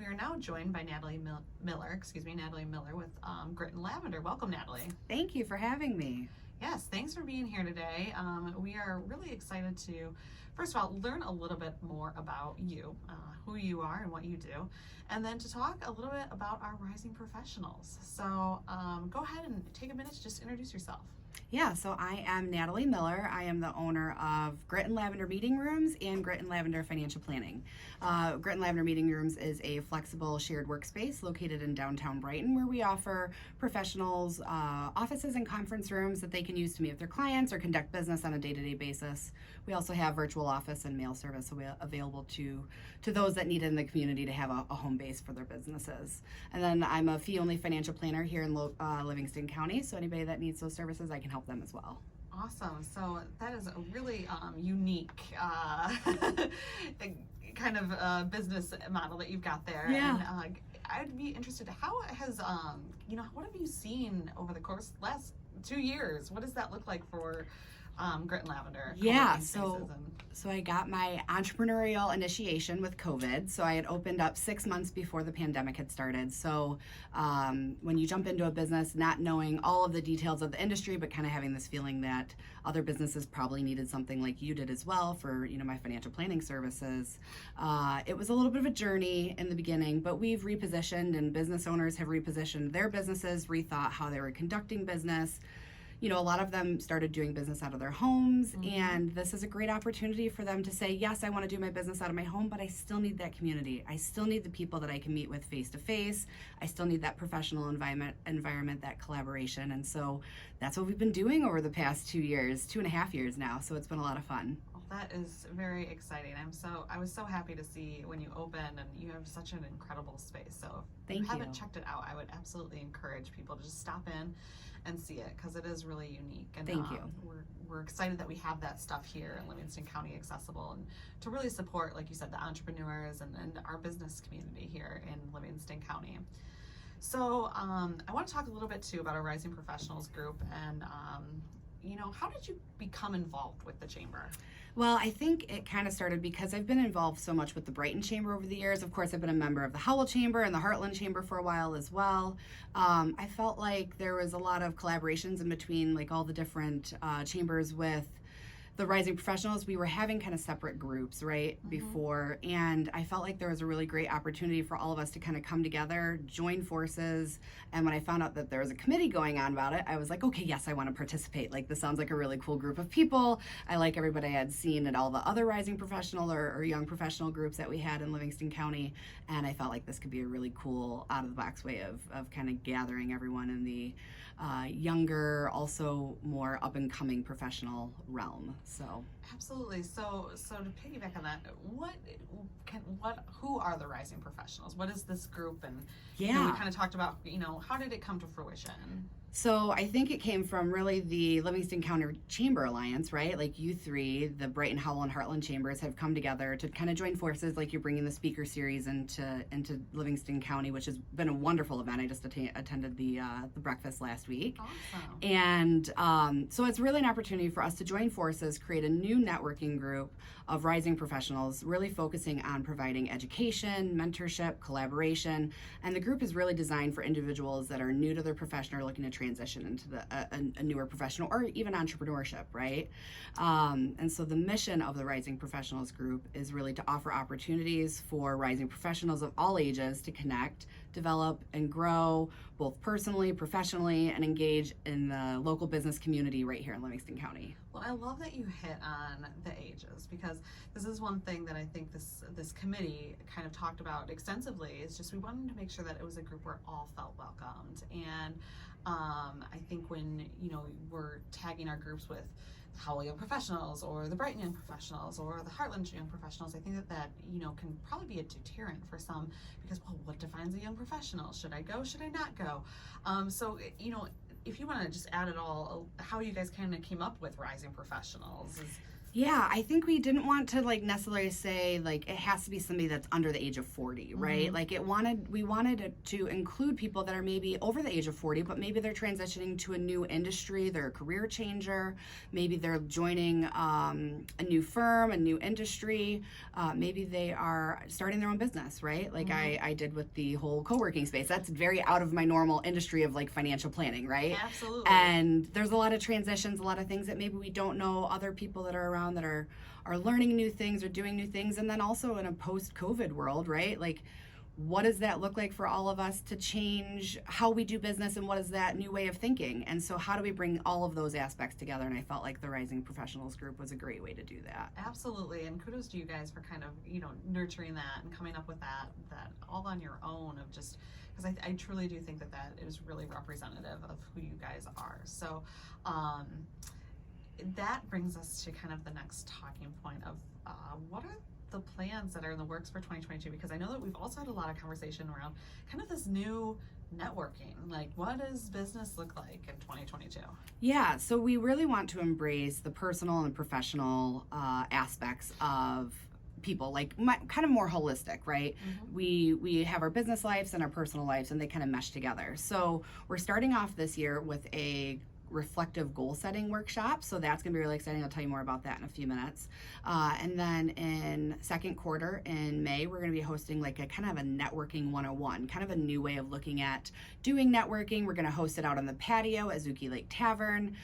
We are now joined by Natalie Miller with Grit and Lavender. Welcome, Natalie. Thank you for having me. Yes, thanks for being here today. We are really excited to, first of all, learn a little bit more about you, who you are and what you do, and then to talk a little bit about our rising professionals. So go ahead and take a minute to just introduce yourself. Yeah, so I am Natalie Miller. I am the owner of Grit and Lavender Meeting Rooms and Grit and Lavender Financial Planning. Grit and Lavender Meeting Rooms is a flexible shared workspace located in downtown Brighton where we offer professionals offices and conference rooms that they can use to meet with their clients or conduct business on a day-to-day basis. We also have virtual office and mail service available to those that need it in the community to have a home base for their businesses. And then I'm a fee-only financial planner here in Livingston County, so anybody that needs those services, I can help them as well. Awesome. So that is a really unique kind of business model that you've got there. Yeah. And I'd be interested, how has, what have you seen over the course of the last 2 years? What does that look like for Grit and Lavender? Yeah, so I got my entrepreneurial initiation with COVID. So I had opened up 6 months before the pandemic had started. So when you jump into a business, not knowing all of the details of the industry, but kind of having this feeling that other businesses probably needed something like you did as well for, my financial planning services. It was a little bit of a journey in the beginning, but we've repositioned and business owners have repositioned their businesses, rethought how they were conducting business. A lot of them started doing business out of their homes, and this is a great opportunity for them to say, yes, I want to do my business out of my home, but I still need that community. I still need the people that I can meet with face to face. I still need that professional environment, that collaboration. And so that's what we've been doing over the past 2 years, 2.5 years now. So it's been a lot of fun. Well, that is very exciting. I was so happy to see when you opened, and you have such an incredible space. So if you haven't checked it out, I would absolutely encourage people to just stop in and see it, because it is really unique. And Thank you. We're excited that we have that stuff here in Livingston County accessible, and to really support, like you said, the entrepreneurs and our business community here in Livingston County. So I want to talk a little bit too about our Rising Professionals group, and how did you become involved with the chamber? Well, I think it kind of started because I've been involved so much with the Brighton Chamber over the years. Of course, I've been a member of the Howell Chamber and the Heartland Chamber for a while as well. I felt like there was a lot of collaborations in between, like all the different chambers with the Rising Professionals. We were having kind of separate groups, right, before, and I felt like there was a really great opportunity for all of us to kind of come together, join forces, and when I found out that there was a committee going on about it, I was like, okay, yes, I want to participate. Like, this sounds like a really cool group of people. I like everybody I had seen at all the other Rising Professional or young professional groups that we had in Livingston County, and I felt like this could be a really cool, out-of-the-box way of kind of gathering everyone in the younger, also more up-and-coming professional realm. So absolutely. So to piggyback on that, who are the Rising Professionals? What is this group? And we kind of talked about, how did it come to fruition? So I think it came from really the Livingston County Chamber Alliance, right? Like you three, the Brighton, Howell, and Heartland chambers have come together to kind of join forces. Like you're bringing the speaker series into Livingston County, which has been a wonderful event. I just attended the breakfast last week. Awesome. And so it's really an opportunity for us to join forces, create a new networking group of rising professionals, really focusing on providing education, mentorship, collaboration. And the group is really designed for individuals that are new to their profession or looking to transition into a newer professional or even entrepreneurship, right? And so the mission of the Rising Professionals group is really to offer opportunities for rising professionals of all ages to connect, develop, and grow both personally, professionally, and engage in the local business community right here in Livingston County. Well, I love that you hit on the ages, because this is one thing that I think this committee kind of talked about extensively, is just we wanted to make sure that it was a group where all felt welcomed. And I think when we're tagging our groups with Howell Young Professionals or the Brighton Young Professionals or the Heartland Young Professionals, I think that can probably be a deterrent for some, because, well, what defines a young professional? Should I go? Should I not go? So if you want to just add it all, how you guys kind of came up with Rising Professionals. Yeah, I think we didn't want to like necessarily say like it has to be somebody that's under the age of 40, right? Like we wanted it to include people that are maybe over the age of 40, but maybe they're transitioning to a new industry, they're a career changer, maybe they're joining a new firm, a new industry, maybe they are starting their own business, right? Like I did with the whole co-working space. That's very out of my normal industry of like financial planning, right? Absolutely. And there's a lot of transitions, a lot of things that maybe we don't know other people that are around that are learning new things or doing new things. And then also in a post-COVID world, right? Like what does that look like for all of us to change how we do business, and what is that new way of thinking? And so how do we bring all of those aspects together? And I felt like the Rising Professionals group was a great way to do that. Absolutely, and kudos to you guys for kind of, nurturing that and coming up with that all on your own, of just because I truly do think that is really representative of who you guys are. So that brings us to kind of the next talking point of what are the plans that are in the works for 2022, because I know that we've also had a lot of conversation around kind of this new networking. Like, what does business look like in 2022? Yeah, so we really want to embrace the personal and professional aspects of people, like kind of more holistic, right? We have our business lives and our personal lives, and they kind of mesh together. So we're starting off this year with a reflective goal setting workshop, so that's going to be really exciting. I'll tell you more about that in a few minutes. And then in second quarter in May, we're going to be hosting like a kind of a networking 101, kind of a new way of looking at doing networking. We're going to host it out on the patio at Zuki Lake Tavern.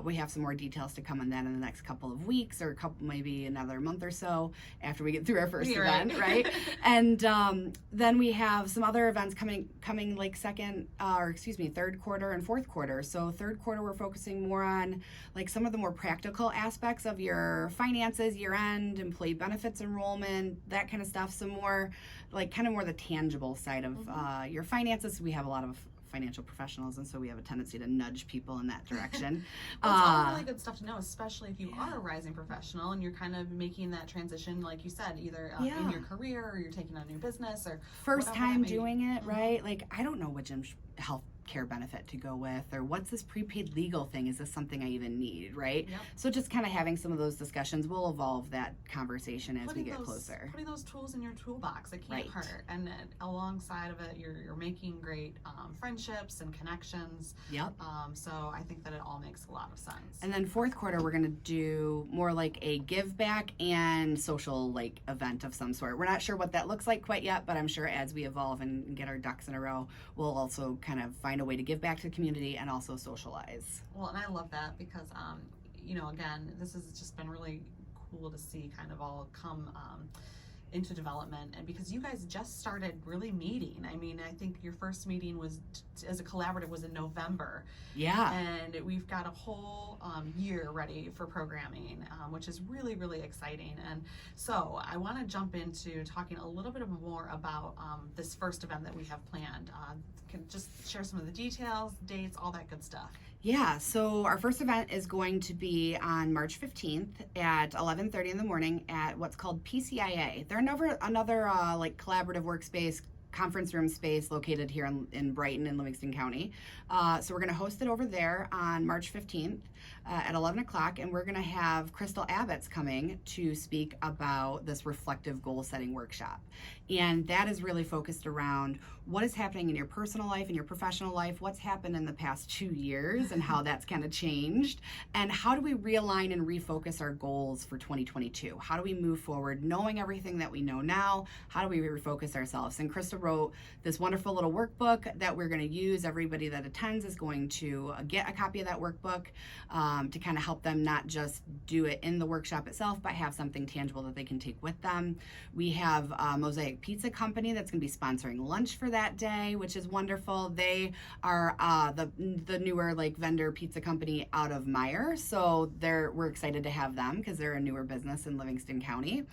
We have some more details to come on that in the next couple of weeks, or maybe another month or so after we get through our first event, right? And then we have some other events coming like third quarter and fourth quarter. So third quarter, we're focusing more on like some of the more practical aspects of your finances, year-end, employee benefits enrollment, that kind of stuff. Some more like kind of more the tangible side of your finances. We have a lot of financial professionals, and so we have a tendency to nudge people in that direction. Well, it's all really good stuff to know, especially if you are a rising professional and you're kind of making that transition, like you said, either in your career, or you're taking on a new business, or first time doing it, right? Like I don't know what health care benefit to go with, or what's this prepaid legal thing, is this something I even need, right? So just kind of having some of those discussions will evolve that conversation as we get closer. Putting those tools in your toolbox, it can't hurt. And then alongside of it, you're making great friendships and connections. So I think that it all makes a lot of sense. And then fourth quarter, we're going to do more like a give back and social like event of some sort. We're not sure what that looks like quite yet, but I'm sure as we evolve and get our ducks in a row, we'll also kind of find a way to give back to the community and also socialize. Well, and I love that because, again, this has just been really cool to see kind of all come into development, and because you guys just started really meeting. I mean, I think your first meeting was as a collaborative was in November. And we've got a whole year ready for programming, which is really, really exciting. And so I want to jump into talking a little bit more about this first event that we have planned. Can just share some of the details, dates, all that good stuff. Yeah, so our first event is going to be on March 15th at 11:30 in the morning at what's called PCIA. They're another like collaborative workspace, conference room space located here in Brighton in Livingston County. So we're going to host it over there on March 15th at 11 o'clock, and we're going to have Crystal Abbott's coming to speak about this reflective goal setting workshop. And that is really focused around what is happening in your personal life and your professional life, what's happened in the past 2 years and how that's kind of changed, and how do we realign and refocus our goals for 2022? How do we move forward knowing everything that we know now? How do we refocus ourselves? And Krista wrote this wonderful little workbook that we're going to use. Everybody that attends is going to get a copy of that workbook to kind of help them not just do it in the workshop itself, but have something tangible that they can take with them. We have Mosaic Pizza Company that's going to be sponsoring lunch for that day, which is wonderful. They are the newer like vendor pizza company out of Meyer, so we're excited to have them because they're a newer business in Livingston County.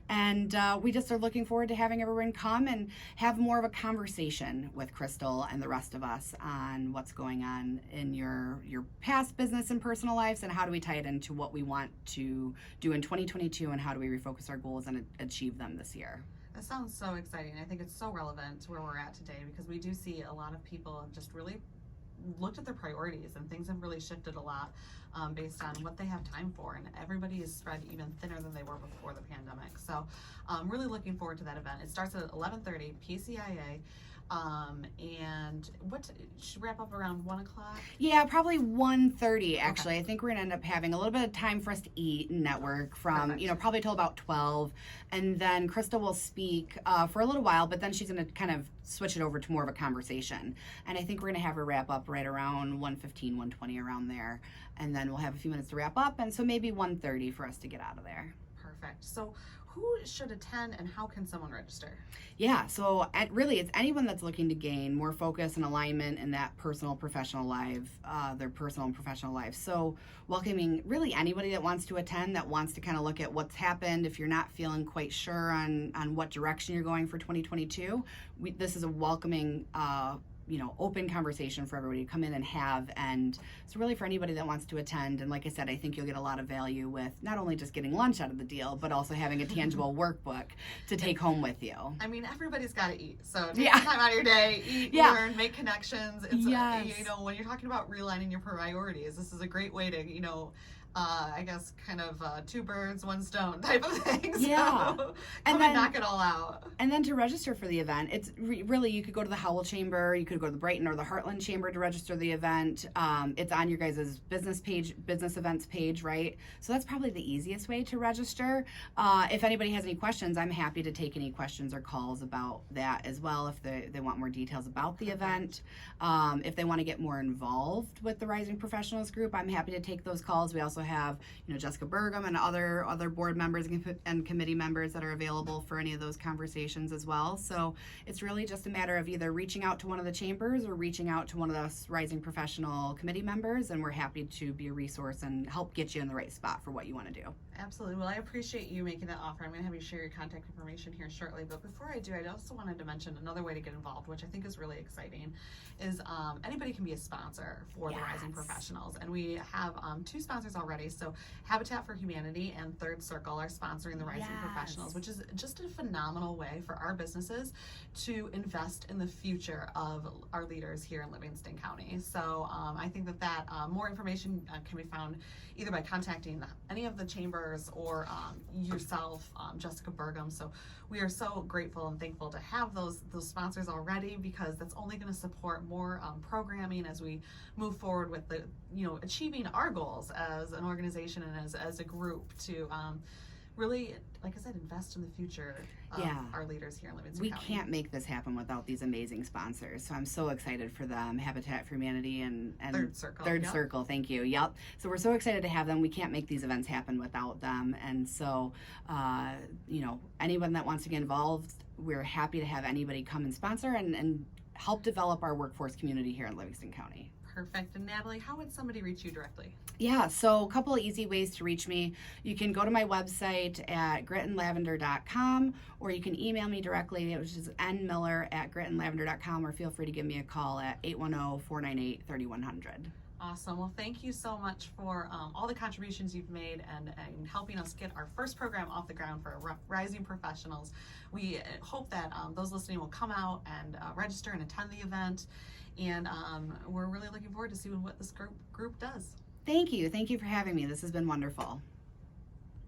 And we just are looking forward to having everyone come and have more of a conversation with Crystal and the rest of us on what's going on in your past business and personal lives, and how do we tie it into what we want to do in 2022, and how do we refocus our goals and achieve them this year. That sounds so exciting. I think it's so relevant to where we're at today, because we do see a lot of people just really looked at their priorities, and things have really shifted a lot based on what they have time for, and everybody is spread even thinner than they were before the pandemic. So really looking forward to that event. It starts at 11:30 PCIA. And what should wrap up around 1 o'clock? Yeah, probably 1:30 actually. Okay. I think we're gonna end up having a little bit of time for us to eat and network from, Perfect. Probably till about 12. And then Krista will speak for a little while, but then she's gonna kind of switch it over to more of a conversation. And I think we're gonna have her wrap up right around 1:15, 1:20 around there. And then we'll have a few minutes to wrap up, and so maybe 1:30 for us to get out of there. Perfect. So who should attend, and how can someone register? Yeah, so really it's anyone that's looking to gain more focus and alignment in that personal professional life, their personal and professional life. So welcoming really anybody that wants to attend, that wants to kind of look at what's happened. If you're not feeling quite sure on what direction you're going for 2022, this is a welcoming open conversation for everybody to come in and have. And so really for anybody that wants to attend, and like I said, I think you'll get a lot of value with not only just getting lunch out of the deal, but also having a tangible workbook to take home with you. I mean, everybody's got to eat. So take time out of your day, eat, learn, make connections. It's, when you're talking about realigning your priorities, this is a great way to, I guess kind of two birds, one stone type of thing. Yeah. So and then knock it all out. And then to register for the event, it's really, you could go to the Howell Chamber, you could go to the Brighton or the Heartland Chamber to register the event. It's on your guys' business events page, right? So that's probably the easiest way to register. If anybody has any questions, I'm happy to take any questions or calls about that as well if they want more details about the event. If they want to get more involved with the Rising Professionals group, I'm happy to take those calls. We also have Jessica Burgum and other board members and committee members that are available for any of those conversations as well. So it's really just a matter of either reaching out to one of the chambers or reaching out to one of those Rising Professional committee members, and we're happy to be a resource and help get you in the right spot for what you want to do. Absolutely. Well, I appreciate you making that offer. I'm going to have you share your contact information here shortly. But before I do, I also wanted to mention another way to get involved, which I think is really exciting, is anybody can be a sponsor for the Rising Professionals. And we have two sponsors already. So Habitat for Humanity and Third Circle are sponsoring the Rising Professionals, which is just a phenomenal way for our businesses to invest in the future of our leaders here in Livingston County. So I think that more information can be found either by contacting any of the chambers or yourself, Jessica Burgum. So we are so grateful and thankful to have those sponsors already, because that's only going to support more programming as we move forward with the achieving our goals as an organization and as a group to really, like I said, invest in the future of our leaders here in Livingston County. We can't make this happen without these amazing sponsors. So I'm so excited for them, Habitat for Humanity and Third Circle. Third Circle, thank you. Yep. So we're so excited to have them. We can't make these events happen without them. And so, anyone that wants to get involved, we're happy to have anybody come and sponsor and help develop our workforce community here in Livingston County. Perfect. And Natalie, how would somebody reach you directly? Yeah, so a couple of easy ways to reach me. You can go to my website at gritandlavender.com, or you can email me directly, which is nmiller@gritandlavender.com, or feel free to give me a call at 810-498-3100. Awesome. Well, thank you so much for all the contributions you've made and helping us get our first program off the ground for Rising Professionals. We hope that those listening will come out and register and attend the event. And we're really looking forward to seeing what this group does. Thank you. Thank you for having me. This has been wonderful.